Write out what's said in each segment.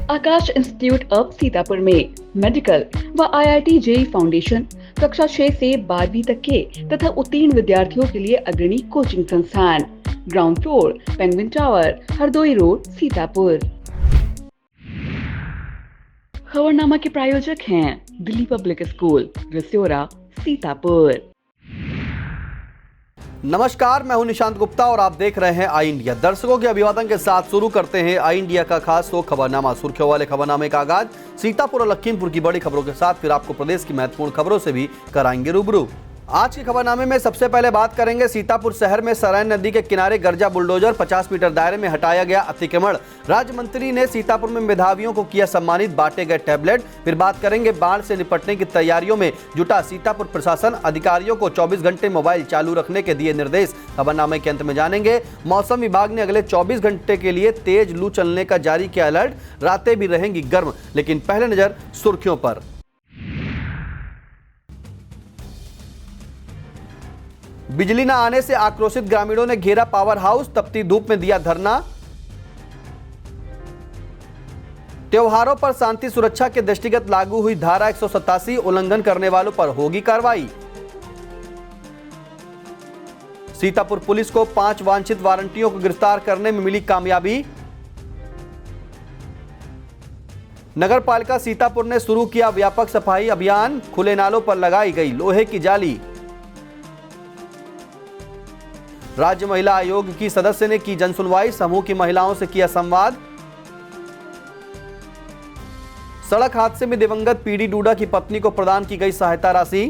Akash institute of Sitapur में medical व IIT JEE foundation कक्षा 6 से 12वीं तक के तथा उत्तीर्ण विद्यार्थियों के लिए अग्रणी कोचिंग संस्थान। Ground floor, penguin tower, Hardoi road, Sitapur. Khabarnama के प्रायोजक हैं दिल्ली पब्लिक स्कूल, रिस्योरा, सीतापुर। नमस्कार, मैं हूं निशांत गुप्ता और आप देख रहे हैं आई इंडिया। दर्शकों के अभिवादन के साथ शुरू करते हैं आई इंडिया का खास तो खबरनामा। सुर्खियों वाले खबरनामे का आगाज सीतापुर और लखीमपुर की बड़ी खबरों के साथ, फिर आपको प्रदेश की महत्वपूर्ण खबरों से भी कराएंगे रूबरू। आज के खबरनामे में सबसे पहले बात करेंगे सीतापुर शहर में सरायन नदी के किनारे गर्जा बुलडोजर, 50 मीटर दायरे में हटाया गया अतिक्रमण। राज्य मंत्री ने सीतापुर में मेधावियों को किया सम्मानित, बांटे गए टैबलेट। फिर बात करेंगे बाढ़ से निपटने की तैयारियों में जुटा सीतापुर प्रशासन, अधिकारियों को 24 घंटे मोबाइल चालू रखने के दिए निर्देश। खबरनामे के अंत में जानेंगे मौसम विभाग ने अगले 24 घंटे के लिए तेज लू चलने का जारी किया अलर्ट, रातें भी रहेंगी गर्म। लेकिन पहले नजर सुर्खियों पर। बिजली न आने से आक्रोशित ग्रामीणों ने घेरा पावर हाउस, तपती धूप में दिया धरना। त्योहारों पर शांति सुरक्षा के दृष्टिगत लागू हुई धारा 187, उल्लंघन करने वालों पर होगी कार्रवाई। सीतापुर पुलिस को 5 वांछित वारंटियों को गिरफ्तार करने में मिली कामयाबी। नगर पालिका सीतापुर ने शुरू किया व्यापक सफाई अभियान, खुले नालों पर लगाई गई लोहे की जाली। राज्य महिला आयोग की सदस्य ने की जनसुनवाई, समूह की महिलाओं से किया संवाद। सड़क हादसे में दिवंगत पीडी डूडा की पत्नी को प्रदान की गई सहायता राशि।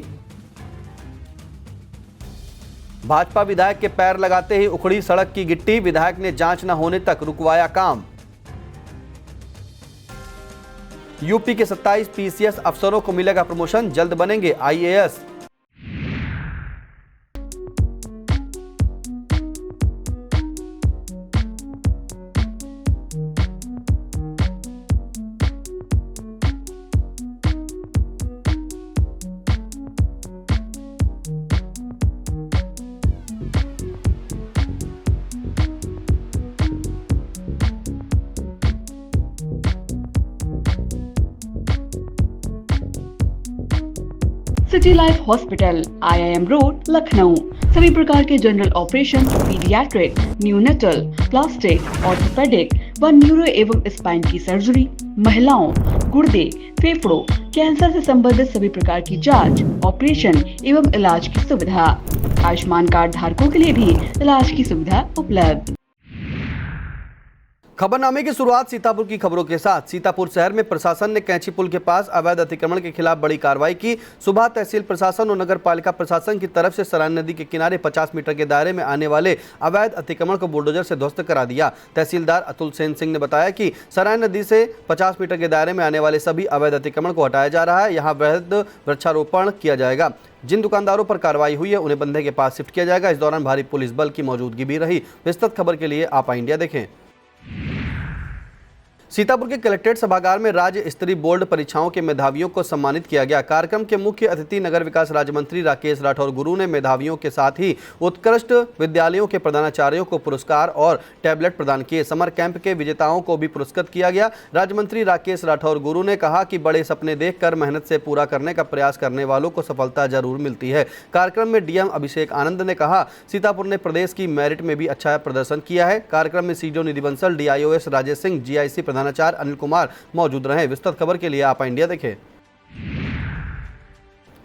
भाजपा विधायक के पैर लगाते ही उखड़ी सड़क की गिट्टी, विधायक ने जांच न होने तक रुकवाया काम। यूपी के 27 पीसीएस अफसरों को मिलेगा प्रमोशन, जल्द बनेंगे IAS. City life hospital, IIM road, Lucknow. सभी प्रकार के general operation, paediatric, neonatal, plastic, orthopaedic व न्यूरो एवं स्पाइन की सर्जरी, महिलाओं, गुर्दे, फेफड़ों, कैंसर से संबंधित सभी प्रकार की जांच, ऑपरेशन एवं इलाज की सुविधा। आयुष्मान कार्ड धारकों के लिए भी इलाज की सुविधा उपलब्ध। खबरनामे की शुरुआत सीतापुर की खबरों के साथ। सीतापुर शहर में प्रशासन ने कैंची पुल के पास अवैध अतिक्रमण के खिलाफ बड़ी कार्रवाई की। सुबह तहसील प्रशासन और नगर पालिका प्रशासन की तरफ से सरायन नदी के किनारे 50 मीटर के दायरे में आने वाले अवैध अतिक्रमण को बुलडोजर से ध्वस्त करा दिया। तहसीलदार अतुल सेन सिंह ने बताया कि सरायन नदी से 50 मीटर के दायरे में आने वाले सभी अवैध अतिक्रमण को हटाया जा रहा है। यहाँ वृहद वृक्षारोपण किया जाएगा। जिन दुकानदारों पर कार्रवाई हुई है उन्हें बंधे के पास शिफ्ट किया जाएगा। इस दौरान भारी पुलिस बल की मौजूदगी भी रही। विस्तृत खबर के लिए आप इंडिया देखें। सीतापुर के कलेक्ट्रेट सभागार में राज्य स्तरीय बोर्ड परीक्षाओं के मेधावियों को सम्मानित किया गया। कार्यक्रम के मुख्य अतिथि नगर विकास राज्य मंत्री राकेश राठौर गुरु ने मेधावियों के साथ ही उत्कृष्ट विद्यालयों के प्रधानाचार्यों को पुरस्कार और टैबलेट प्रदान किए। समर कैंप के विजेताओं को भी पुरस्कृत किया गया। राज्य मंत्री राकेश राठौर गुरु ने कहा कि बड़े सपने देखकर मेहनत से पूरा करने का प्रयास करने वालों को सफलता जरूर मिलती है। कार्यक्रम में डीएम अभिषेक आनंद ने कहा, सीतापुर ने प्रदेश की मेरिट में भी अच्छा प्रदर्शन किया है। कार्यक्रम में सीडीओ निधि बंसल, डीआईओएस राजेश सिंह, जीआईसी प्रधानाचार्य अनिल कुमार मौजूद रहे। विस्तृत खबर के लिए आप इंडिया देखें।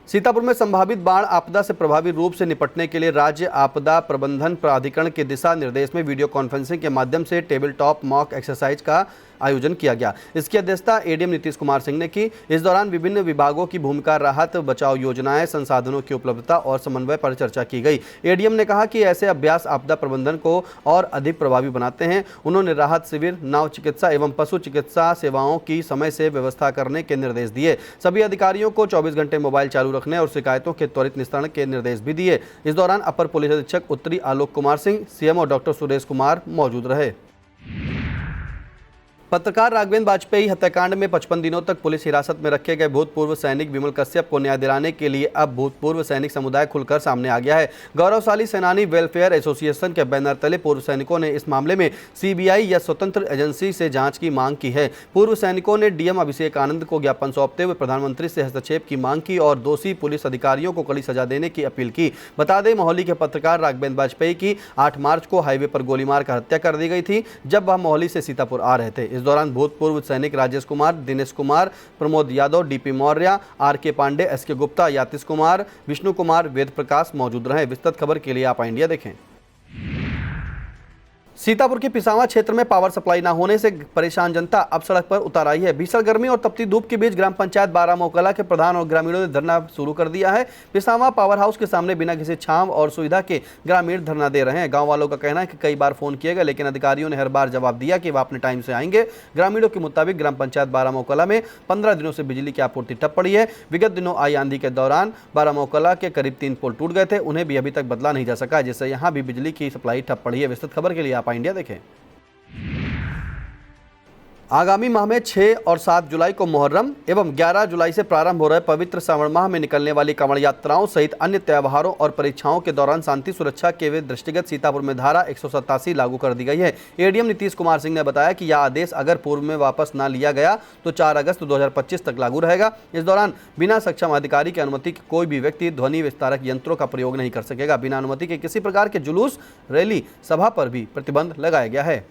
सीतापुर में संभावित बाढ़ आपदा से प्रभावी रूप से निपटने के लिए राज्य आपदा प्रबंधन प्राधिकरण के दिशा निर्देश में वीडियो कॉन्फ्रेंसिंग के माध्यम से टेबल टॉप मॉक एक्सरसाइज का आयोजन किया गया। इसकी अध्यक्षता एडीएम नीतीश कुमार सिंह ने की। इस दौरान विभिन्न विभागों की भूमिका, राहत बचाव योजनाएं, संसाधनों की उपलब्धता और समन्वय पर चर्चा की गई। एडीएम ने कहा कि ऐसे अभ्यास आपदा प्रबंधन को और अधिक प्रभावी बनाते हैं। उन्होंने राहत शिविर, नाव चिकित्सा एवं पशु चिकित्सा सेवाओं की समय से व्यवस्था करने के निर्देश दिए। सभी अधिकारियों को 24 घंटे मोबाइल चालू रखने और शिकायतों के त्वरित निस्तारण के निर्देश भी दिए। इस दौरान अपर पुलिस अधीक्षक उत्तरी आलोक कुमार सिंह, सीएमओ डॉक्टर सुरेश कुमार मौजूद रहे। पत्रकार राघवेंद्र वाजपेयी हत्याकांड में 55 दिनों तक पुलिस हिरासत में रखे गए भूतपूर्व सैनिक विमल कश्यप को न्याय दिलाने के लिए अब भूतपूर्व सैनिक समुदाय खुलकर सामने आ गया है। गौरवशाली सेनानी वेलफेयर एसोसिएशन के बैनर तले पूर्व सैनिकों ने इस मामले में सीबीआई या स्वतंत्र एजेंसी से जांच की मांग की है। पूर्व सैनिकों ने डीएम अभिषेक आनंद को ज्ञापन सौंपते हुए प्रधानमंत्री से हस्तक्षेप की मांग की और दोषी पुलिस अधिकारियों को कड़ी सजा देने की अपील की। बता दें, मोहाली के पत्रकार राघवेंद्र वाजपेयी की 8 मार्च को हाईवे पर गोली मारकर हत्या कर दी गई थी, जब वह मोहाली से सीतापुर आ रहे थे। इस दौरान भूतपूर्व सैनिक Rajesh Kumar, Dinesh Kumar, Pramod Yadav, DP Maurya, RK Pandey, SK Gupta, Yatish Kumar, Vishnu Kumar, Ved Prakash मौजूद रहे। विस्तृत खबर के लिए आप इंडिया देखें। सीतापुर के पिसावा क्षेत्र में पावर सप्लाई न होने से परेशान जनता अब सड़क पर उतर आई है। भीषण गर्मी और तपती धूप के बीच ग्राम पंचायत 12 मोकला के प्रधान और ग्रामीणों ने धरना शुरू कर दिया है। पिसावा पावर हाउस के सामने बिना किसी छांव और सुविधा के ग्रामीण धरना दे रहे हैं। गांव वालों का कहना है कि कई बार फोन किए गए, लेकिन अधिकारियों ने हर बार जवाब दिया कि वह अपने टाइम से आएंगे। ग्रामीणों के मुताबिक ग्राम पंचायत 12 मोकला में 15 दिनों से बिजली की आपूर्ति ठप पड़ी है। विगत दिनों आई आंधी के दौरान 12 मोकला के करीब 3 पोल टूट गए थे, उन्हें भी अभी तक बदला नहीं जा सका, जिससे यहाँ भी बिजली की सप्लाई ठप पड़ी है। विस्तृत खबर के लिए आप इंडिया देखें। आगामी माह में 6 और 7 जुलाई को मुहर्रम एवं 11 जुलाई से प्रारंभ हो रहे पवित्र श्रावण माह में निकलने वाली कांवड़ यात्राओं सहित अन्य त्योहारों और परीक्षाओं के दौरान शांति सुरक्षा के दृष्टिगत सीतापुर में धारा 187 लागू कर दी गई है। एडीएम नीतीश कुमार सिंह ने बताया कि यह आदेश अगर पूर्व में वापस न लिया गया तो 4 अगस्त 2025 तक लागू रहेगा। इस दौरान बिना सक्षम अधिकारी की अनुमति के कोई भी व्यक्ति ध्वनि विस्तारक यंत्रों का प्रयोग नहीं कर सकेगा। बिना अनुमति के किसी प्रकार के जुलूस, रैली, सभा पर भी प्रतिबंध लगाया गया है।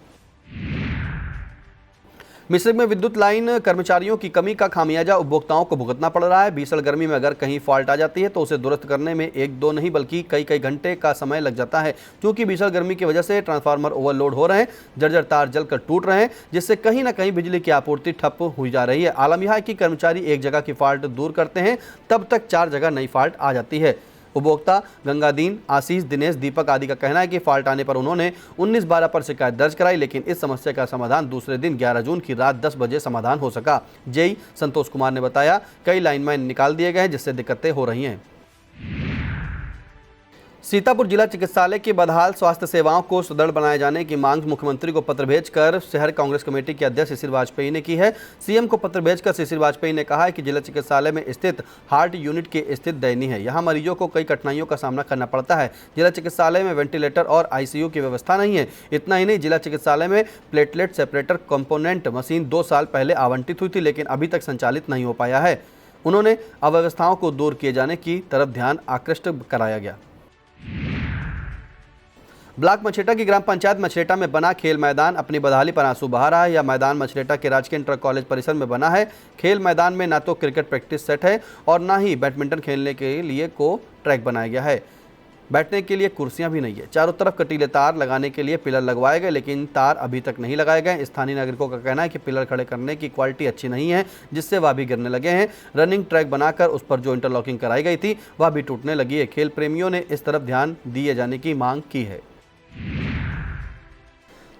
मिश्रिक में विद्युत लाइन कर्मचारियों की कमी का खामियाजा उपभोक्ताओं को भुगतना पड़ रहा है। भीषण गर्मी में अगर कहीं फॉल्ट आ जाती है तो उसे दुरुस्त करने में 1-2 नहीं बल्कि कई घंटे का समय लग जाता है। क्योंकि भीषण गर्मी की वजह से ट्रांसफार्मर ओवरलोड हो रहे हैं, जर्जर तार जलकर टूट रहे हैं, जिससे कहीं ना कहीं बिजली की आपूर्ति ठप हुई जा रही है। आलम यह है कि कर्मचारी एक जगह की फॉल्ट दूर करते हैं, तब तक 4 जगह नई फॉल्ट आ जाती है। उपभोक्ता गंगादीन, आशीष, दिनेश, दीपक आदि का कहना है कि फॉल्ट आने पर उन्होंने 19/12 पर शिकायत दर्ज कराई, लेकिन इस समस्या का समाधान दूसरे दिन 11 जून की रात 10 बजे समाधान हो सका। जेई संतोष कुमार ने बताया, कई लाइनमैन निकाल दिए गए हैं, जिससे दिक्कतें हो रही हैं। सीतापुर जिला चिकित्सालय की बदहाल स्वास्थ्य सेवाओं को सुदृढ़ बनाए जाने की मांग मुख्यमंत्री को पत्र भेजकर शहर कांग्रेस कमेटी के अध्यक्ष शिशिर वाजपेयी ने की है। सीएम को पत्र भेजकर शिशिर वाजपेयी ने कहा है कि जिला चिकित्सालय में स्थित हार्ट यूनिट की स्थिति दयनीय है। यहां मरीजों को कई कठिनाइयों का सामना करना पड़ता है। जिला चिकित्सालय में वेंटिलेटर और आईसीयू की व्यवस्था नहीं है। इतना ही नहीं, जिला चिकित्सालय में प्लेटलेट सेपरेटर कंपोनेंट मशीन 2 साल पहले आवंटित हुई थी, लेकिन अभी तक संचालित नहीं हो पाया है। उन्होंने अव्यवस्थाओं को दूर किए जाने की तरफ ध्यान आकृष्ट कराया गया। ब्लॉक मछेटा की ग्राम पंचायत मछेटा में बना खेल मैदान अपनी बदहाली पर आंसू बहा रहा है। यह मैदान मछेटा के राजकीय इंटर कॉलेज परिसर में बना है। खेल मैदान में ना तो क्रिकेट प्रैक्टिस सेट है और ना ही बैडमिंटन खेलने के लिए को ट्रैक बनाया गया है। बैठने के लिए कुर्सियां भी नहीं है। चारों तरफ कटीले तार लगाने के लिए पिलर लगवाए गए, लेकिन तार अभी तक नहीं लगाए गए। स्थानीय नागरिकों का कहना है कि पिलर खड़े करने की क्वालिटी अच्छी नहीं है, जिससे वह भी गिरने लगे हैं। रनिंग ट्रैक बनाकर उस पर जो इंटरलॉकिंग कराई गई थी वह भी टूटने लगी है। खेल प्रेमियों ने इस तरफ ध्यान दिए जाने की मांग की है।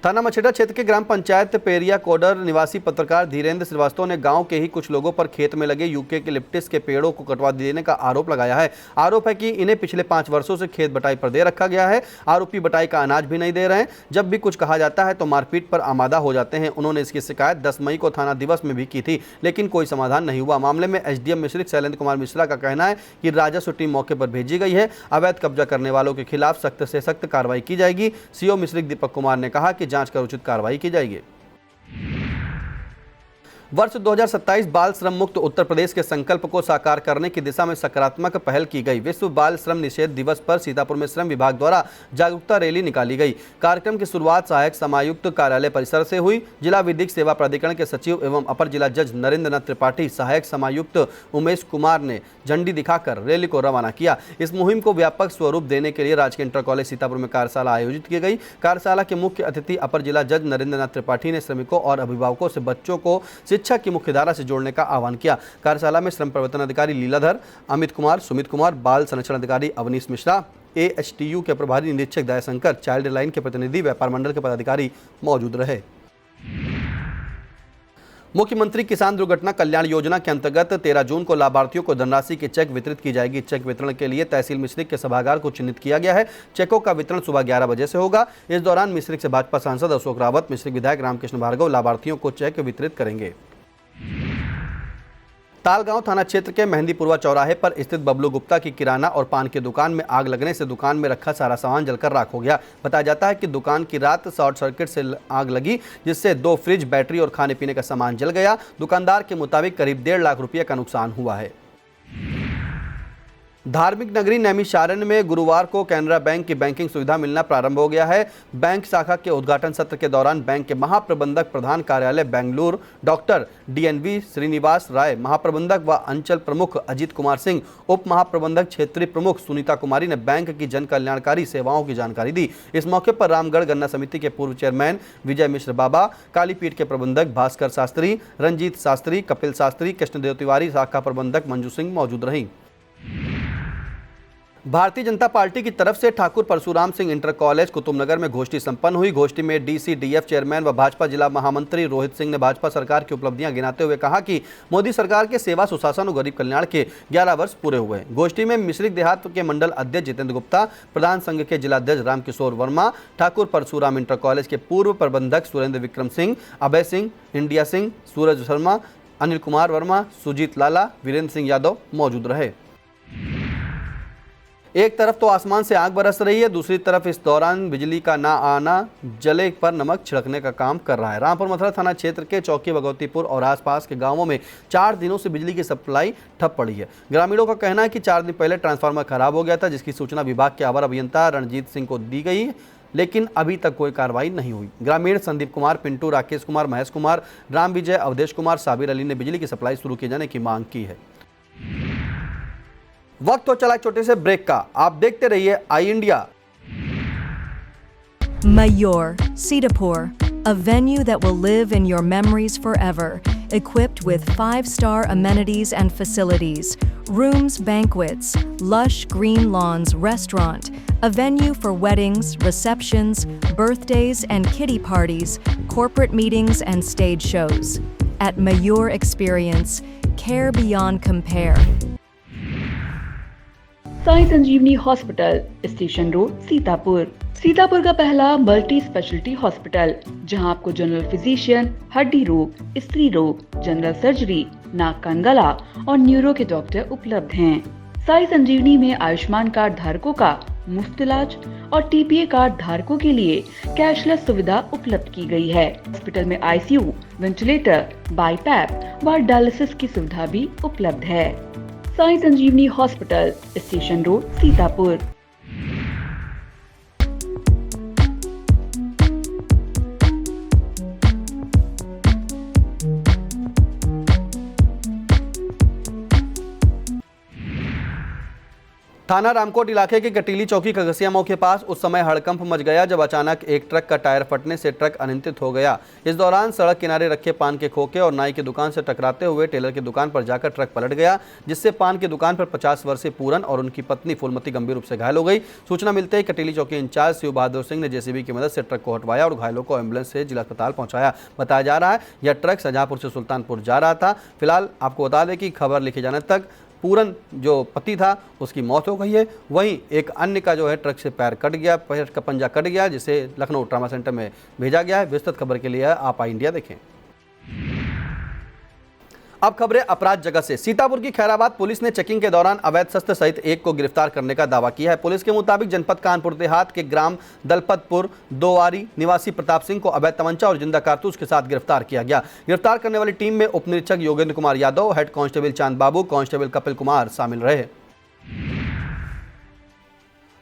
थाना मछेटा क्षेत्र के ग्राम पंचायत पेरिया कोडर निवासी पत्रकार धीरेन्द्र श्रीवास्तव ने गांव के ही कुछ लोगों पर खेत में लगे यूके के लिप्टिस के पेड़ों को कटवा देने का आरोप लगाया है। आरोप है कि इन्हें पिछले 5 वर्षों से खेत बटाई पर दे रखा गया है। आरोपी बटाई का अनाज भी नहीं दे रहे हैं। जब भी कुछ कहा जाता है तो मारपीट पर आमादा हो जाते हैं। उन्होंने इसकी शिकायत 10 मई को थाना दिवस में भी की थी, लेकिन कोई समाधान नहीं हुआ। मामले में एसडीएम मिश्रिक शैलेंद्र कुमार मिश्रा का कहना है कि राजस्व टीम मौके पर भेजी गई है। अवैध कब्जा करने वालों के खिलाफ सख्त से सख्त कार्रवाई की जाएगी। सीओ मिश्रिक दीपक कुमार ने कहा कि जांच कर उचित कार्रवाई की जाएगी। वर्ष 2027 बाल श्रम मुक्त उत्तर प्रदेश के संकल्प को साकार करने की दिशा में सकारात्मक पहल की गई। विश्व बाल श्रम निषेध दिवस पर सीतापुर में श्रम विभाग द्वारा जागरूकता रैली निकाली गई। कार्यक्रम की शुरुआत सहायक समायुक्त कार्यालय परिसर से हुई। जिला विधिक सेवा प्राधिकरण के सचिव एवं अपर जिला जज नरेंद्र नाथ त्रिपाठी, सहायक समायुक्त उमेश कुमार ने झंडी दिखाकर रैली को रवाना किया। इस मुहिम को व्यापक स्वरूप देने के लिए राजकीय इंटर कॉलेज सीतापुर में कार्यशाला आयोजित की गई। कार्यशाला के मुख्य अतिथि अपर जिला जज नरेंद्र नाथ त्रिपाठी ने श्रमिकों और अभिभावकों से बच्चों को शिक्षा की मुख्यधारा से जोड़ने का आह्वान किया। कार्यशाला में श्रम प्रवर्तन अधिकारी लीलाधर, अमित कुमार, सुमित कुमार, बाल संरक्षण अधिकारी अवनीश मिश्रा, एएचटीयू के प्रभारी निरीक्षक दयाशंकर, चाइल्ड लाइन के प्रतिनिधि, व्यापार मंडल के पदाधिकारी मौजूद रहे। मुख्यमंत्री किसान दुर्घटना कल्याण योजना के अंतर्गत 13 जून को लाभार्थियों को धनराशि की चेक वितरित की जाएगी। चेक वितरण के लिए तहसील मिश्रिख के सभागार को चिन्हित किया गया है। चेकों का वितरण सुबह 11 बजे से होगा। इस दौरान मिश्रिख से भाजपा सांसद अशोक रावत, मिश्रिख विधायक रामकृष्ण भार्गव लाभार्थियों को चेक वितरित करेंगे। तालगांव थाना क्षेत्र के मेहंदीपुरवा चौराहे पर स्थित बबलू गुप्ता की किराना और पान की दुकान में आग लगने से दुकान में रखा सारा सामान जलकर राख हो गया। बताया जाता है कि दुकान की रात शॉर्ट सर्किट से आग लगी, जिससे 2 फ्रिज, बैटरी और खाने पीने का सामान जल गया। दुकानदार के मुताबिक करीब 1.5 लाख रुपये का नुकसान हुआ है। धार्मिक नगरी नैमिषारण्य में गुरुवार को कैनरा बैंक की बैंकिंग सुविधा मिलना प्रारंभ हो गया है। बैंक शाखा के उद्घाटन सत्र के दौरान बैंक के महाप्रबंधक प्रधान कार्यालय बेंगलुरु डॉक्टर DNV श्रीनिवास राय, महाप्रबंधक व अंचल प्रमुख अजीत कुमार सिंह, उप महाप्रबंधक क्षेत्रीय प्रमुख सुनीता कुमारी ने बैंक की जन कल्याणकारी सेवाओं की जानकारी दी। इस मौके पर रामगढ़ गन्ना समिति के पूर्व चेयरमैन विजय मिश्र बाबा, कालीपीठ के प्रबंधक भास्कर शास्त्री, रंजीत शास्त्री, कपिल शास्त्री, कृष्णदेव तिवारी, शाखा प्रबंधक मंजू सिंह मौजूद रहीं। भारतीय जनता पार्टी की तरफ से ठाकुर परशुराम सिंह इंटर कॉलेज कुतुबनगर में गोष्ठी संपन्न हुई। गोष्ठी में DCDF चेयरमैन व भाजपा जिला महामंत्री रोहित सिंह ने भाजपा सरकार की उपलब्धियां गिनाते हुए कहा कि मोदी सरकार के सेवा, सुशासन और गरीब कल्याण के 11 वर्ष पूरे हुए। गोष्ठी में मिश्रिख देहात के मंडल अध्यक्ष जितेंद्र गुप्ता, प्रधान संघ के जिलाध्यक्ष रामकिशोर वर्मा, ठाकुर परशुराम इंटर कॉलेज के पूर्व प्रबंधक सुरेंद्र विक्रम सिंह, अभय सिंह, इंडिया सिंह, सूरज शर्मा, अनिल कुमार वर्मा, सुजीत लाला, वीरेंद्र सिंह यादव मौजूद रहे। एक तरफ तो आसमान से आग बरस रही है, दूसरी तरफ इस दौरान बिजली का ना आना जले पर नमक छिड़कने का काम कर रहा है। रामपुर मथुरा थाना क्षेत्र के चौकी, भगवतीपुर और आसपास के गांवों में 4 दिनों से बिजली की सप्लाई ठप पड़ी है। ग्रामीणों का कहना है कि 4 दिन पहले ट्रांसफार्मर खराब हो गया था, जिसकी सूचना विभाग के अवर अभियंता रणजीत सिंह को दी गई, लेकिन अभी तक कोई कार्रवाई नहीं हुई। ग्रामीण संदीप कुमार, पिंटू, राकेश कुमार, महेश कुमार, राम विजय, अवधेश कुमार, साबिर अली ने बिजली की सप्लाई शुरू किए जाने की मांग की है। वक्त हो चला छोटे से ब्रेक का, आप देखते रहिए आई India. Mayur, Sitapur, a venue that will live in your memories forever, equipped with 5-star amenities and facilities, rooms, banquets, lush green lawns, restaurant, a venue for weddings, receptions, birthdays and kiddie parties, corporate meetings and stage shows. At Mayur Experience, care beyond compare. Sai Sanjeevani hospital, station road, Sitapur. Sitapur का पहला multi speciality hospital, जहां आपको general physician, हड्डी रोग, स्त्री रोग, general surgery, नाक कान गला और न्यूरो के डॉक्टर उपलब्ध हैं। साई संजीवनी में आयुष्मान कार्ड धारकों का मुफ्त इलाज और TPA कार्ड धारकों के लिए कैशलेस सुविधा उपलब्ध की गई है। हॉस्पिटल में ICU, वेंटिलेटर, बाईपैप व डायलिसिस की सुविधा भी उपलब्ध है। Sai Sanjeevani hospital, station road, Sitapur. थाना रामकोट इलाके के कटीली चौकी खगसिया मोड़ के पास उस समय हड़कंप मच गया जब अचानक एक ट्रक का टायर फटने से ट्रक अनियंत्रित हो गया। इस दौरान सड़क किनारे रखे पान के खोखे और नाई की दुकान से टकराते हुए टेलर की दुकान पर जाकर ट्रक पलट गया, जिससे पान की दुकान पर 50 वर्षीय पूरन और उनकी पत्नी फूलमती गंभीर रूप से घायल हो गई। सूचना मिलते ही कटीली चौकी इंचार्ज शिव बहादुर सिंह ने JCB की मदद से ट्रक को हटवाया और घायलों को एम्बुलेंस से जिला अस्पताल पहुंचाया। बताया जा रहा है यह ट्रक शाहजहांपुर से सुल्तानपुर जा रहा था। फिलहाल आपको बता दें कि खबर लिखे जाने तक पूरन जो पति था उसकी मौत हो गई है। वहीं एक अन्य का जो है ट्रक से पैर कट गया, पैर का पंजा कट गया, जिसे लखनऊ ट्रामा सेंटर में भेजा गया है। विस्तृत खबर के लिए आप आई इंडिया देखें। अब खबरें अपराध जगत से। सीतापुर की खैराबाद पुलिस ने चेकिंग के दौरान अवैध शस्त्र सहित एक को गिरफ्तार करने का दावा किया है। पुलिस के मुताबिक जनपद कानपुर देहात के ग्राम दलपतपुर दोवारी निवासी प्रताप सिंह को अवैध तमंचा और जिंदा कारतूस के साथ गिरफ्तार किया गया। गिरफ्तार करने वाली टीम में उप निरीक्षक योगेंद्र कुमार यादव, हेड कांस्टेबल चांद बाबू, कांस्टेबल कपिल कुमार शामिल रहे।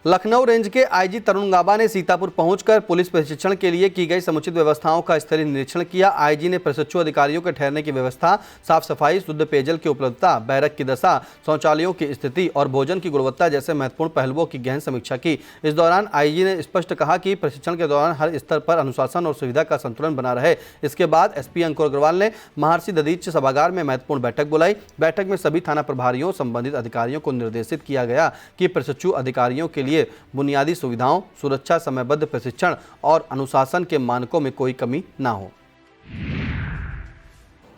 लखनऊ रेंज के IG तरुण गाबा ने सीतापुर पहुंचकर पुलिस प्रशिक्षण के लिए की गई समुचित व्यवस्थाओं का स्थलीय निरीक्षण किया। IG ने प्रशिक्षु अधिकारियों के ठहरने की व्यवस्था, साफ सफाई, शुद्ध पेयजल की उपलब्धता, बैरक की दशा, शौचालयों की स्थिति और भोजन की गुणवत्ता जैसे महत्वपूर्ण पहलुओं की गहन समीक्षा की। इस दौरान IG ने स्पष्ट कहा कि प्रशिक्षण के दौरान हर स्तर पर अनुशासन और सुविधा का संतुलन बना रहे। इसके बाद SP अंकुर अग्रवाल ने महर्षि दधीच सभागार में महत्वपूर्ण बैठक बुलाई। बैठक में सभी थाना प्रभारियों, संबंधित अधिकारियों को निर्देशित किया गया कि प्रशिक्षु अधिकारियों के लिए बुनियादी सुविधाओं, सुरक्षा, समयबद्ध प्रशिक्षण और अनुशासन के मानकों में कोई कमी न हो।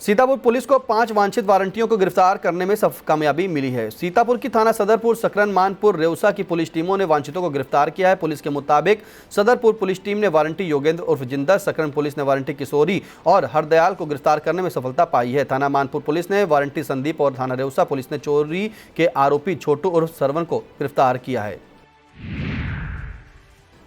सीतापुर पुलिस को 5 वांछित वारंटियों को गिरफ्तार करने में कामयाबी मिली है। सीतापुर की थाना सदरपुर, सकरन, मानपुर, रेउसा की पुलिस टीमों ने वांछितों को गिरफ्तार किया है। पुलिस के मुताबिक सदरपुर पुलिस टीम ने वारंटी योगेंद्र उर्फ जिंदर, सकरन पुलिस ने वारंटी किशोरी और हरदयाल को गिरफ्तार करने में सफलता पाई है। थाना मानपुर पुलिस ने वारंटी संदीप और थाना रेउसा पुलिस ने चोरी के आरोपी छोटू उर्फ सरवन को गिरफ्तार किया है।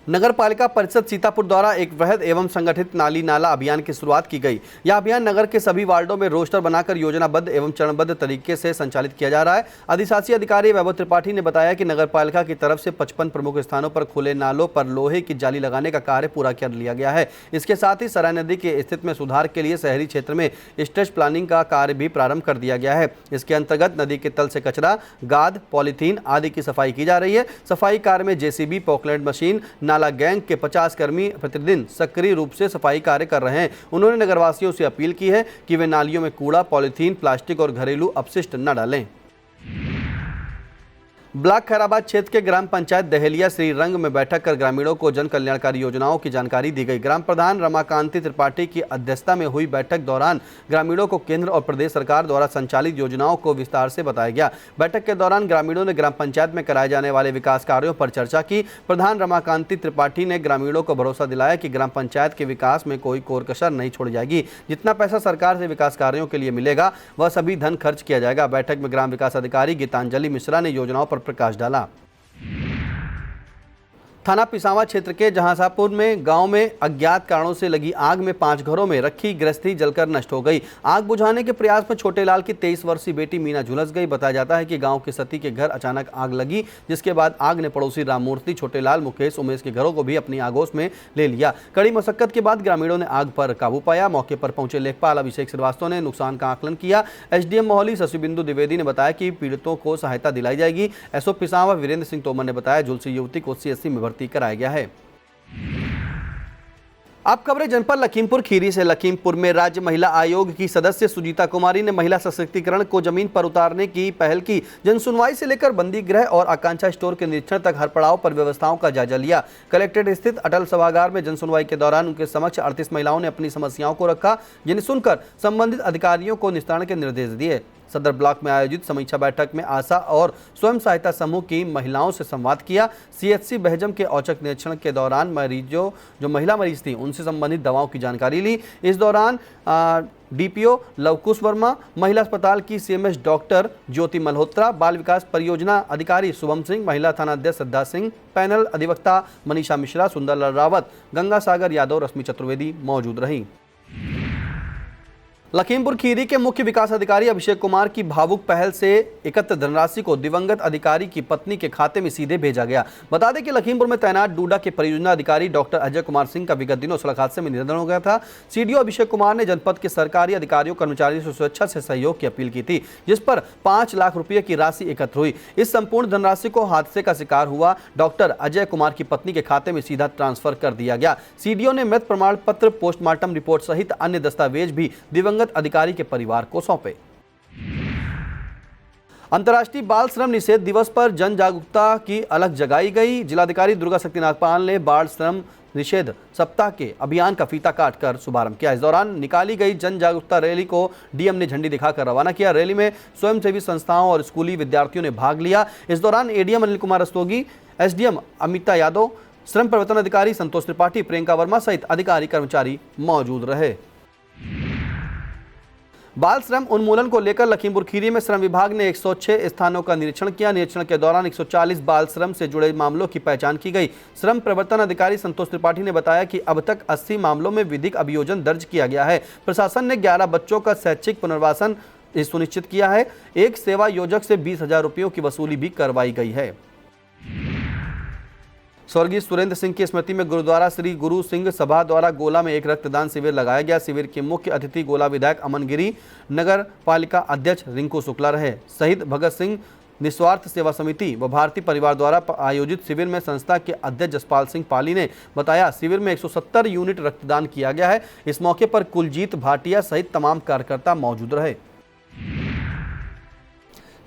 नगर पालिका परिषद सीतापुर द्वारा एक वृहद एवं संगठित नाली नाला अभियान की शुरुआत की गई। यह अभियान नगर के सभी वार्डों में रोस्टर बनाकर योजनाबद्ध एवं चरणबद्ध तरीके से संचालित किया जा रहा है। अधिशासी अधिकारी वैभव त्रिपाठी ने बताया कि नगर पालिका की तरफ से 55 प्रमुख स्थानों पर खुले नालों पर लोहे की जाली लगाने का कार्य पूरा कर लिया गया है। इसके साथ ही सराय नदी के स्थिति में सुधार के लिए शहरी क्षेत्र में स्ट्रेच प्लानिंग का कार्य भी प्रारंभ कर दिया गया है। इसके अंतर्गत नदी के तल से कचरा, गाद, पॉलीथीन आदि की सफाई की जा रही है। सफाई कार्य में जेसीबी, पॉकलेट मशीन, नाला गैंग के 50 कर्मी प्रतिदिन सक्रिय रूप से सफाई कार्य कर रहे हैं। उन्होंने नगरवासियों से अपील की है कि वे नालियों में कूड़ा, पॉलीथीन, प्लास्टिक और घरेलू अपशिष्ट न डालें। ब्लॉक खैराबाद क्षेत्र के ग्राम पंचायत दहेलिया श्रीरंग में बैठक कर ग्रामीणों को जन कल्याणकारी योजनाओं की जानकारी दी गई। ग्राम प्रधान रमाकांति त्रिपाठी की अध्यक्षता में हुई बैठक दौरान ग्रामीणों को केंद्र और प्रदेश सरकार द्वारा संचालित योजनाओं को विस्तार से बताया गया। बैठक के दौरान ग्रामीणों ने ग्राम पंचायत में कराए जाने वाले विकास कार्यों पर चर्चा की। प्रधान रमाकांति त्रिपाठी ने ग्रामीणों को भरोसा दिलाया कि ग्राम पंचायत के विकास में कोई कोर कसर नहीं छोड़ी जाएगी। जितना पैसा सरकार से विकास कार्यों के लिए मिलेगा वह सभी धन खर्च किया जाएगा। बैठक में ग्राम विकास अधिकारी गीतांजलि मिश्रा ने योजनाओं पर प्रकाश डाला। थाना पिसावा क्षेत्र के जहांसापुर में गांव में अज्ञात कारणों से लगी आग में 5 घरों में रखी गृहस्थी जलकर नष्ट हो गई। आग बुझाने के प्रयास में छोटे लाल की 23 वर्षीय बेटी मीना झुलस गई। बताया जाता है कि गांव के सती के घर अचानक आग लगी, जिसके बाद आग ने पड़ोसी राममूर्ति, छोटे लाल, मुकेश, उमेश के घरों को भी अपनी आगोश में ले लिया। कड़ी मशक्कत के बाद ग्रामीणों ने आग पर काबू पाया। मौके पर पहुंचे लेखपाल अभिषेक श्रीवास्तव ने नुकसान का आकलन किया। एसडीएम मोहाली शशिबिंदु द्विवेदी ने बताया कि पीड़ितों को सहायता दिलाई जाएगी। एसओ पिसावा वीरेंद्र सिंह तोमर ने बताया झुलसी युवती को सीएचसी में भर्ती कराया गया है। अब खबरें जनपद लखीमपुर खीरी से। लखीमपुर में राज्य महिला आयोग की सदस्य सुजीता कुमारी ने महिला सशक्तिकरण को जमीन पर उतारने की पहल की। जनसुनवाई से लेकर बंदी गृह और आकांक्षा स्टोर के निरीक्षण तक हर पड़ाव पर व्यवस्थाओं का जायजा लिया। कलेक्ट्रेट स्थित अटल सभागार में जनसुनवाई के दौरान उनके समक्ष 38 महिलाओं ने अपनी समस्याओं को रखा, जिन्हें सुनकर संबंधित अधिकारियों को निस्तारण के निर्देश दिए। सदर ब्लॉक में आयोजित समीक्षा बैठक में आशा और स्वयं सहायता समूह की महिलाओं से संवाद किया। सीएचसी बहजम के औचक निरीक्षण के दौरान मरीजों जो महिला मरीज थी उनसे संबंधित दवाओं की जानकारी ली। इस दौरान डीपीओ लवकुश वर्मा, महिला अस्पताल की सीएमएस डॉक्टर ज्योति मल्होत्रा, बाल विकास परियोजना अधिकारी शुभम सिंह, महिला थाना अध्यक्ष श्रद्धा सिंह, पैनल अधिवक्ता मनीषा मिश्रा, सुंदरलाल रावत, गंगा सागर यादव, रश्मि चतुर्वेदी मौजूद रहीं। लखीमपुर खीरी के मुख्य विकास अधिकारी अभिषेक कुमार की भावुक पहल से एकत्र धनराशि को दिवंगत अधिकारी की पत्नी के खाते में सीधे भेजा गया। बता दें कि लखीमपुर में तैनात डूडा के परियोजना अधिकारी डॉक्टर अजय कुमार सिंह का विगत दिनों सड़क हादसे में निधन हो गया था। सीडीओ अभिषेक कुमार ने जनपद के सरकारी अधिकारियों कर्मचारियों से स्वेच्छा से सहयोग की अपील की थी, जिस पर 5 लाख रुपये की राशि एकत्र हुई। इस संपूर्ण धनराशि को हादसे का शिकार हुआ डॉक्टर अजय कुमार की पत्नी के खाते में सीधा ट्रांसफर कर दिया गया। सीडीओ ने मृत प्रमाण पत्र, पोस्टमार्टम रिपोर्ट सहित अन्य दस्तावेज भी दिवंगत अधिकारी के परिवार को सौंपे। अंतर्राष्ट्रीय बाल श्रम निषेध दिवस पर जन जागरूकता की अलख जगाई गई। जिलाधिकारी दुर्गा शक्ति नागपाल ने बाल श्रम निषेध सप्ताह के अभियान का फीता काटकर शुभारंभ किया। इस दौरान निकाली गई जन जागरूकता रैली को डीएम ने झंडी दिखाकर रवाना किया। रैली में स्वयंसेवी संस्थाओं और स्कूली विद्यार्थियों ने भाग लिया। इस दौरान एडीएम अनिल कुमार रस्तोगी, एसडीएम अमिता यादव, श्रम प्रवर्तन अधिकारी संतोष त्रिपाठी, प्रियंका वर्मा सहित अधिकारी कर्मचारी मौजूद रहे। बाल श्रम उन्मूलन को लेकर लखीमपुर खीरी में श्रम विभाग ने 106 स्थानों का निरीक्षण किया। निरीक्षण के दौरान 140 बाल श्रम से जुड़े मामलों की पहचान की गई। श्रम प्रवर्तन अधिकारी संतोष त्रिपाठी ने बताया कि अब तक 80 मामलों में विधिक अभियोजन दर्ज किया गया है। प्रशासन ने 11 बच्चों का शैक्षिक पुनर्वासन सुनिश्चित किया है। एक सेवा योजक से 20,000 रुपयों की वसूली भी करवाई गई है। स्वर्गीय सुरेंद्र सिंह की स्मृति में गुरुद्वारा श्री गुरु सिंह सभा द्वारा गोला में एक रक्तदान शिविर लगाया गया। शिविर के मुख्य अतिथि गोला विधायक अमन गिरी, नगर पालिका अध्यक्ष रिंकू शुक्ला रहे। शहीद भगत सिंह निस्वार्थ सेवा समिति व भारतीय परिवार द्वारा आयोजित शिविर में संस्था के अध्यक्ष जसपाल सिंह पाली ने बताया, शिविर में 170 यूनिट रक्तदान किया गया है। इस मौके पर कुलजीत भाटिया सहित तमाम कार्यकर्ता मौजूद रहे।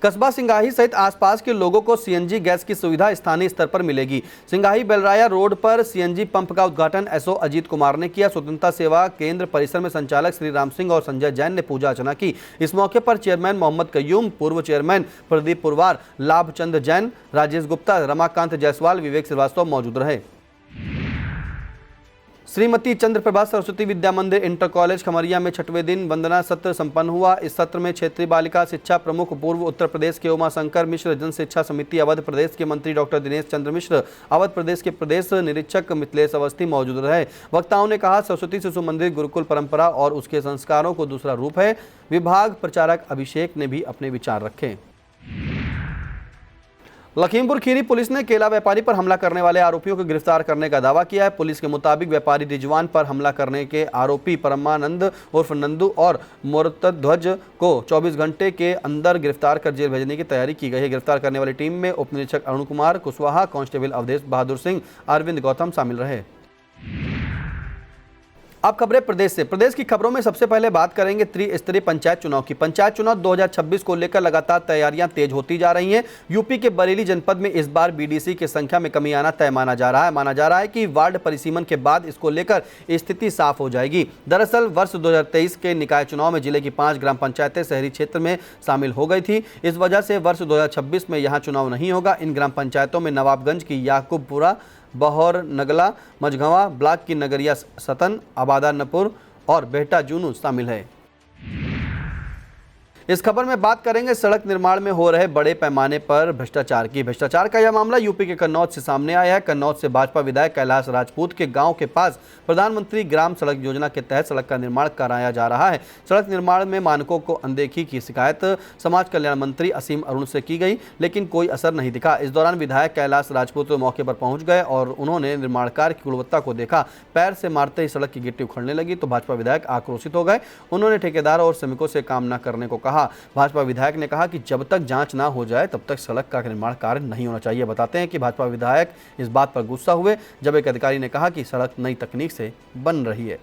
कस्बा सिंगाही सहित आसपास के लोगों को सीएनजी गैस की सुविधा स्थानीय स्तर पर मिलेगी। सिंगाही बेलराया रोड पर सीएनजी पंप का उद्घाटन एसओ अजीत कुमार ने किया। स्वतंत्रता सेवा केंद्र परिसर में संचालक श्री राम सिंह और संजय जैन ने पूजा अर्चना की। इस मौके पर चेयरमैन मोहम्मद कयूम, पूर्व चेयरमैन प्रदीप पुरवार, लाभचंद जैन, राजेश गुप्ता, रमाकांत जायसवाल, विवेक श्रीवास्तव मौजूद रहे। श्रीमती चंद्रप्रभा सरस्वती विद्या मंदिर इंटर कॉलेज खमरिया में 6वें दिन वंदना सत्र संपन्न हुआ। इस सत्र में क्षेत्रीय बालिका शिक्षा प्रमुख पूर्व उत्तर प्रदेश के उमाशंकर मिश्र, जन शिक्षा समिति अवध प्रदेश के मंत्री डॉक्टर दिनेश चंद्र मिश्र, अवध प्रदेश के प्रदेश निरीक्षक मिथिलेश अवस्थी मौजूद रहे। वक्ताओं ने कहा, सरस्वती शिशु मंदिर गुरुकुल परंपरा और उसके संस्कारों को दूसरा रूप है। विभाग प्रचारक अभिषेक ने भी अपने विचार रखे। लखीमपुर खीरी पुलिस ने केला व्यापारी पर हमला करने वाले आरोपियों को गिरफ्तार करने का दावा किया है। पुलिस के मुताबिक व्यापारी रिजवान पर हमला करने के आरोपी परमानंद उर्फ नंदू और मोर्तध्वज को 24 घंटे के अंदर गिरफ्तार कर जेल भेजने की तैयारी की गई है। गिरफ्तार करने वाली टीम में उप निरीक्षक अरुण कुमार कुशवाहा, कांस्टेबल अवधेश बहादुर सिंह, अरविंद गौतम शामिल रहे। अब खबरें प्रदेश से। प्रदेश की खबरों में सबसे पहले बात करेंगे त्रिस्तरीय पंचायत चुनाव की। पंचायत चुनाव 2026 को लेकर लगातार तैयारियां तेज होती जा रही हैं। यूपी के बरेली जनपद में इस बार बीडीसी की संख्या में कमी आना तय माना जा रहा है कि वार्ड परिसीमन के बाद इसको लेकर स्थिति साफ हो जाएगी। दरअसल वर्ष 2023 के निकाय चुनाव में जिले की 5 ग्राम पंचायतें शहरी क्षेत्र में शामिल हो गई थी। इस वजह से वर्ष 2026 में यहाँ चुनाव नहीं होगा। इन ग्राम पंचायतों में नवाबगंज की याकूबपुरा, बहौर नगला, मझगवा ब्लॉक की नगरिया सतन, आबादानपुर और बेहटा जूनू शामिल है। इस खबर में बात करेंगे सड़क निर्माण में हो रहे बड़े पैमाने पर भ्रष्टाचार की। भ्रष्टाचार का यह मामला यूपी के कन्नौज से सामने आया है। कन्नौज से भाजपा विधायक कैलाश राजपूत के गांव के पास प्रधानमंत्री ग्राम सड़क योजना के तहत सड़क का निर्माण कराया जा रहा है। सड़क निर्माण में मानकों को अनदेखी की शिकायत समाज कल्याण मंत्री असीम अरुण से की गई, लेकिन कोई असर नहीं दिखा। इस दौरान विधायक कैलाश राजपूत मौके पर पहुंच गए और उन्होंने निर्माण कार्य की गुणवत्ता को देखा। पैर से मारते ही सड़क की गिट्टी उखड़ने लगी तो भाजपा विधायक आक्रोशित हो गए। उन्होंने ठेकेदार और श्रमिकों से काम न करने को कहा। भाजपा विधायक ने कहा कि जब तक जांच ना हो जाए तब तक सड़क का निर्माण कार्य नहीं होना चाहिए। बताते हैं कि भाजपा विधायक इस बात पर गुस्सा हुए जब एक अधिकारी ने कहा कि सड़क नई तकनीक से बन रही है।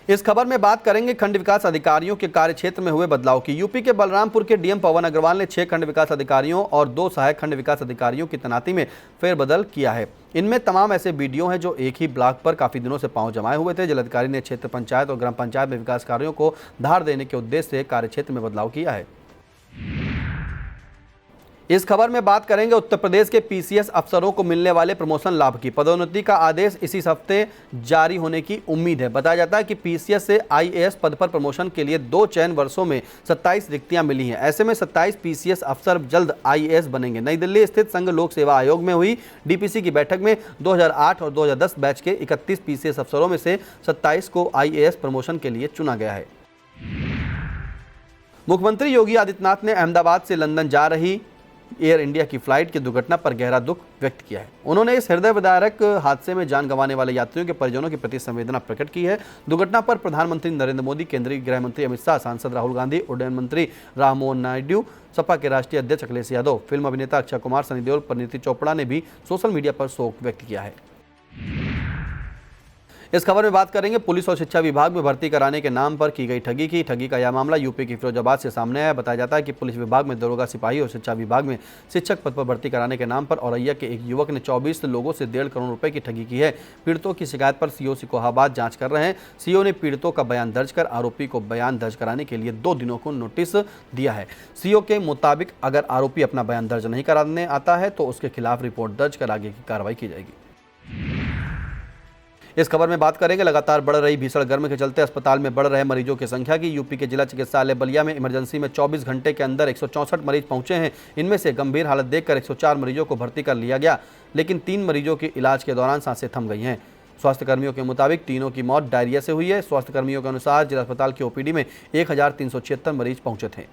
इस खबर में बात करेंगे खंड विकास अधिकारियों के कार्य क्षेत्र में हुए बदलाव की। यूपी के बलरामपुर के डीएम पवन अग्रवाल ने 6 खंड विकास अधिकारियों और 2 सहायक खंड विकास अधिकारियों की तैनाती में फेरबदल किया है। इनमें तमाम ऐसे बीडीओ हैं जो एक ही ब्लॉक पर काफी दिनों से पांव जमाए हुए थे। जिलाधिकारी ने क्षेत्र पंचायत और ग्राम पंचायत में विकास कार्यों को धार देने के उद्देश्य से कार्य क्षेत्र में बदलाव किया है। इस खबर में बात करेंगे उत्तर प्रदेश के पीसीएस अफसरों को मिलने वाले प्रमोशन लाभ की। पदोन्नति का आदेश इसी हफ्ते जारी होने की उम्मीद है। बताया जाता है कि पीसीएस से आईएएस पद पर प्रमोशन के लिए 2 चयन वर्षों में 27 रिक्तियां मिली हैं। ऐसे में 27 पीसीएस अफसर जल्द आईएएस बनेंगे। नई दिल्ली स्थित संघ लोक सेवा आयोग में हुई डीपीसी की बैठक में 2008 और 2010 बैच के 31 पीसीएस अफसरों में से 27 को आईएएस प्रमोशन के लिए चुना गया है। मुख्यमंत्री योगी आदित्यनाथ ने अहमदाबाद से लंदन जा रही एयर इंडिया की फ्लाइट की दुर्घटना पर गहरा दुख व्यक्त किया है। उन्होंने इस हृदय विदारक हादसे में जान गंवाने वाले यात्रियों के परिजनों के प्रति संवेदना प्रकट की है। दुर्घटना पर प्रधानमंत्री नरेंद्र मोदी, केंद्रीय गृह मंत्री अमित शाह, सांसद राहुल गांधी, उड्डयन मंत्री राममोहन नायडू, सपा के राष्ट्रीय अध्यक्ष अखिलेश यादव, फिल्म अभिनेता अक्षय कुमार, सनी देओल, परिणीति चोपड़ा ने भी सोशल मीडिया पर शोक व्यक्त किया है। इस खबर में बात करेंगे पुलिस और शिक्षा विभाग में भर्ती कराने के नाम पर की गई ठगी की। ठगी का यह मामला यूपी की फिरोजाबाद से सामने आया। बताया जाता है कि पुलिस विभाग में दरोगा सिपाही और शिक्षा विभाग में शिक्षक पद पर भर्ती कराने के नाम पर औरैया के एक युवक ने 24 लोगों से 1.5 करोड़ रुपए की ठगी की है। पीड़ितों की शिकायत पर सीओ सिकोहाबाद जांच कर रहे हैं। सीओ ने पीड़ितों का बयान दर्ज कर आरोपी को बयान दर्ज कराने के लिए 2 दिनों को नोटिस दिया है। सीओ के मुताबिक अगर आरोपी अपना बयान दर्ज नहीं कराने आता है तो उसके खिलाफ रिपोर्ट दर्ज कर आगे की कार्रवाई की जाएगी। इस खबर में बात करेंगे लगातार बढ़ रही भीषण गर्मी के चलते अस्पताल में बढ़ रहे मरीजों की संख्या की। यूपी के जिला चिकित्सालय बलिया में इमरजेंसी में 24 घंटे के अंदर 164 मरीज पहुंचे हैं। इनमें से गंभीर हालत देखकर 104 मरीजों को भर्ती कर लिया गया, लेकिन 3 मरीजों की इलाज के दौरान सांसें थम गई हैं। स्वास्थ्य कर्मियों के मुताबिक तीनों की मौत डायरिया से हुई है। स्वास्थ्य कर्मियों के अनुसार जिला अस्पताल की ओपीडी में 1376 मरीज पहुंचे थे।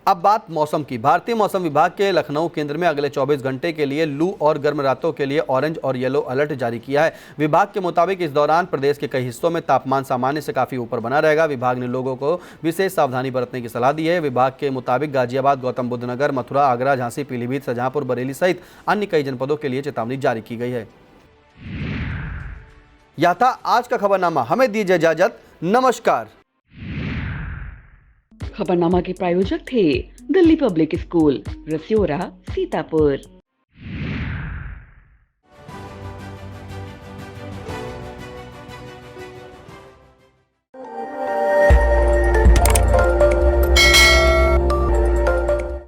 अब बात मौसम की। भारतीय मौसम विभाग के लखनऊ केंद्र में अगले 24 घंटे के लिए लू और गर्म रातों के लिए ऑरेंज और येलो अलर्ट जारी किया है। विभाग के मुताबिक इस दौरान प्रदेश के कई हिस्सों में तापमान सामान्य से काफी ऊपर बना रहेगा। विभाग ने लोगों को विशेष सावधानी बरतने की सलाह दी है। विभाग के मुताबिक गाजियाबाद, गौतम बुद्ध नगर, मथुरा, आगरा, झांसी, पीलीभीत, शाहजहांपुर, बरेली सहित अन्य कई जनपदों के लिए चेतावनी जारी की गई है। यह था आज का खबरनामा। हमें दीजिए इजाजत। नमस्कार। खबरनामा के प्रायोजक थे दिल्ली पब्लिक स्कूल, रसियोरा, सीतापुर।